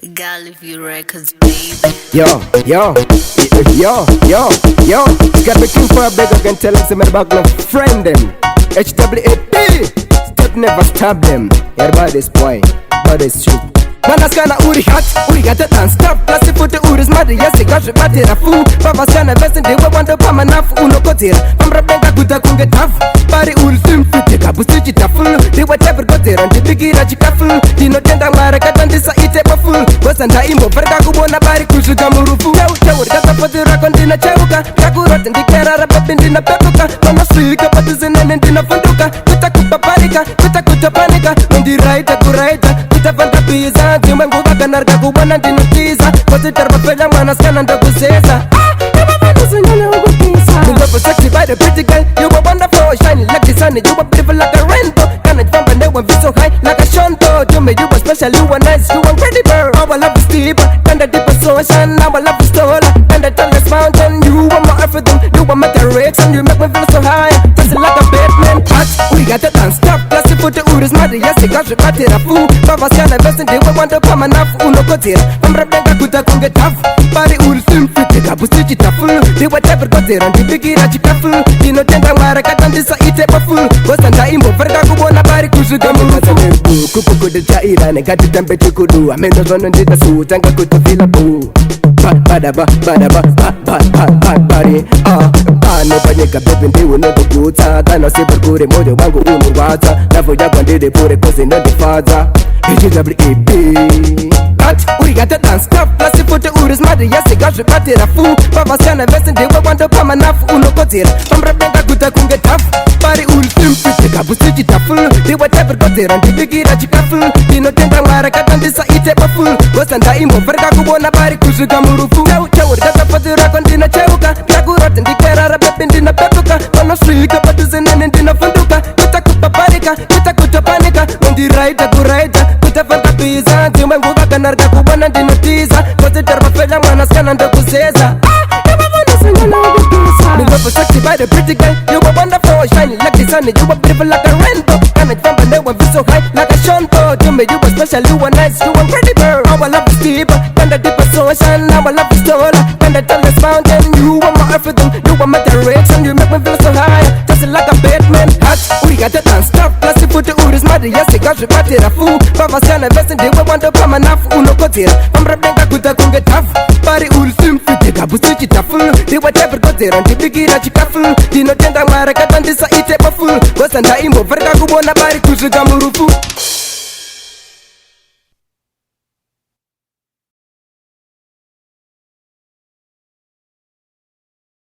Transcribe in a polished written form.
Gallivy Records, baby. Yo, got me king for a beg, I can tell him some about no friend them. HWAP, step never stop them. Everybody's point, but it's true. Nanaskana uri hot, uri got it and stop. Plastic foot the uri smart, yes, they got you batted a fool. Papa Sana vesting, they were wonder pama naf uno kotir. From Rabenda Kuta Kunga tough. Bari ul sim fit, take a pussy taful. They were never got there and the biggie rachikaful. Dino tenda maraka and this eat a full. Was and Daimo, Vergakubona Bari Kusugamurufu. Chow, got for the rock on dinner chauka. Kakurat and the Kara Rabin in a pepuka. Mama Sika, but is an end in a funduka. Kutakupa panica, Kutakuta panica. On the right, Kurata, Kutapanta pizza. Timanguba Kanarga Kubana Dinutiza. What's the Termafella Manaskan and the Gusesa? You were sexy by the pretty girl. You were wonderful, shiny like the sun. You were beautiful like a rainbow. Can't jump and never be so high like a shanto. You made you were special, you were nice, you were incredible. Our love is deeper than the deepest ocean. Our love is taller than the tallest mountain. You were my everything, you were my direction. You make me feel so high, just like a Batman. We got the dance stop, plus the foot the Uris mother. Yes, they got you got it a fool. Papa Sana best and they were wonder pama naf uno kotir. From Rabenda Kuta Kunga tough. Bari ul sim fit, take a pussy taful. They were never got there and the biggie rachikaful. Dino tenda maraka and this eat a full. Was and Daimo Vergakubona Bari Kusugamurufu. Kupu the Jaira and got the temperature kudu. I made the run and did the suit and got to feel a boo. Badaba, bari. No panyeka baby ndiwe nokukuta. Tano sibakure moyo wangu unurwata. Lavo yako ndide pure cause inandifaza. HWAP. We got the dance stop, plus the foot the Uris mother, yes, they got you got it a fool. Papa Sana vesting, they were wonder pama naf uno kotir. From Rabenda Kuta Kunga tough. Bari ul sim fit, take a pussy taful. They were never got there and the biggie rachikaful. Dino tenda maraka and this eat a full. Was and Daimo Vergakubona Bari Kusugamurufu. Chow, got for the rock on dinner chauka. Kakurat and the Kara Rabin in a pepuka. Mama Srika, but is an end in a funduka. Kutakupa panica, Kutakuta panica. On the right, Kurata, Kutafanta pizza. Timanguba Kanarga Kubana Dinutiza. Was the Termafella Manaskan and the Gusesa. You were sexy by the pretty girl. You were wonderful, shiny like the sun. You were beautiful like a rainbow. Can't jump and never be so high like a shanto. You made you were special, you were nice, you were incredible. Our love is deeper than the deepest ocean. Our love is taller than the tallest mountain. You were my everything, you were my direction. You make me feel so high, just like a Batman. We got the dance stop, plus the foot the Uris mother. Yes, they got you got it a fool. Papa Sana best and they were wonder pama naf uno kotir. From Rabenda Kuta Kunga tough. Bari ul sim fit, take a pussy taful. They were never got there and the biggie rachikaful. Dino tenda maraka and this eat a full. Was and Daimo Vergakubona Bari Kusugamurufu.